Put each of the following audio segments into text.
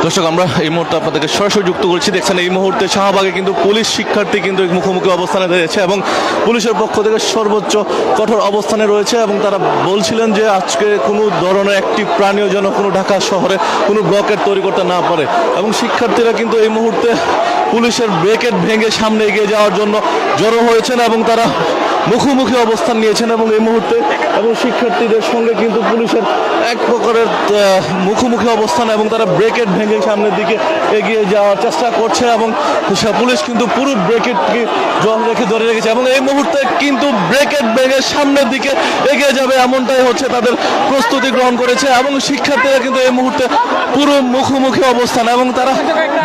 দর্শক, আমরা এই মুহূর্তে আপনাদেরকে সরাসরি যুক্ত করছি। দেখছেন এই মুহূর্তে শাহবাগে কিন্তু পুলিশ শিক্ষার্থী কিন্তু মুখোমুখি অবস্থানে রয়েছে এবং পুলিশের পক্ষ থেকে সর্বোচ্চ কঠোর অবস্থানে রয়েছে এবং তারা বলছিলেন যে আজকে কোনো ধরনের একটি প্রাণীও যেন কোনো ঢাকা শহরে কোনো ব্লকেট তৈরি করতে না পারে। এবং শিক্ষার্থীরা কিন্তু এই মুহূর্তে পুলিশের ব্রেকেট ভেঙে সামনে এগিয়ে যাওয়ার জন্য জড়ো হয়েছেন এবং তারা মুখোমুখি অবস্থান নিয়েছেন এবং এই মুহূর্তে এবং শিক্ষার্থীদের সঙ্গে কিন্তু পুলিশের এক প্রকারের মুখোমুখি অবস্থান এবং তারা ব্রেকেট ভেঙে সামনের দিকে এগিয়ে যাওয়ার চেষ্টা করছে এবং পুলিশ কিন্তু পুরো ব্রেকেটকে ধরে রেখেছে এবং এই মুহূর্তে কিন্তু ব্রেকেট ভেঙে সামনের দিকে এগিয়ে যাবে এমনটাই হচ্ছে তাদের প্রস্তুতি গ্রহণ করেছে। এবং শিক্ষার্থীরা কিন্তু এই মুহূর্তে পুরো মুখোমুখি অবস্থান এবং তারা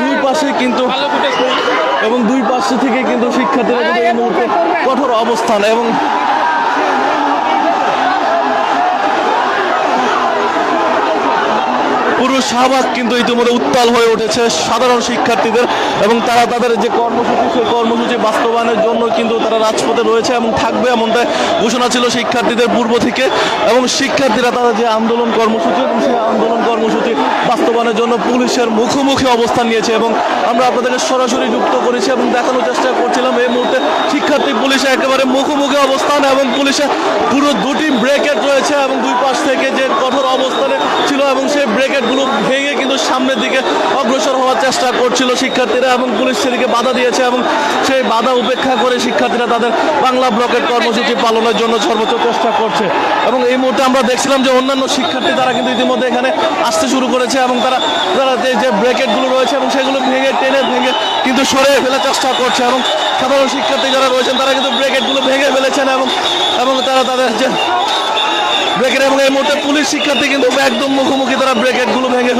দুই পাশে কিন্তু দুই পাশে থেকে কিন্তু শিক্ষার্থীরা কিন্তু এই মুহূর্তে কঠোর অবস্থান এবং পুরো শাহবাগ কিন্তু ইতিমধ্যে উত্তাল হয়ে উঠেছে সাধারণ শিক্ষার্থীদের এবং তারা তাদের যে কর্মসূচি সেই কর্মসূচি বাস্তবায়নের জন্য কিন্তু তারা রাজপথে রয়েছে এবং থাকবে এমনটাই ঘোষণা ছিল শিক্ষার্থীদের পূর্ব থেকে। এবং শিক্ষার্থীরা তাদের যে আন্দোলন কর্মসূচি এবং সেই আন্দোলন কর্মসূচি বাস্তবায়নের জন্য পুলিশের মুখোমুখি অবস্থান নিয়েছে এবং আমরা আপনাদেরকে সরাসরি যুক্ত করেছি এবং দেখানোর চেষ্টা করছিলাম এই মুহূর্তে শিক্ষার্থী পুলিশের একেবারে মুখোমুখি অবস্থান এবং পুলিশের পুরো দুটি ব্রেকেট রয়েছে এবং দুই পাশ থেকে যে কঠোর অবস্থানে ছিল এবং সেই ব্রেকেটগুলো ভেঙে কিন্তু সামনের দিকে অগ্রসর হওয়ার চেষ্টা করছিল শিক্ষার্থীরা এবং পুলিশ সেদিকে বাধা দিয়েছে এবং সেই বাধা উপেক্ষা করে শিক্ষার্থীরা তাদের বাংলা ব্লকের কর্মসূচি পালনের জন্য সর্বোচ্চ চেষ্টা করছে। এবং এই মুহূর্তে আমরা দেখছিলাম যে অন্যান্য শিক্ষার্থী তারা কিন্তু ইতিমধ্যে এখানে আসতে শুরু করেছে এবং তারা যে ব্রেকেটগুলো রয়েছে এবং সেগুলো ভেঙে কিন্তু সরে ফেলার চেষ্টা করছে এবং সাধারণ শিক্ষার্থী যারা রয়েছেন তারা কিন্তু ব্রেকেটগুলো ভেঙে ফেলেছেন এবং তারা তাদের যে ব্রেকেট এবং এই মুহূর্তে পুলিশ শিক্ষার্থী কিন্তু একদম মুখোমুখি তারা ব্রেকেটগুলো ভেঙে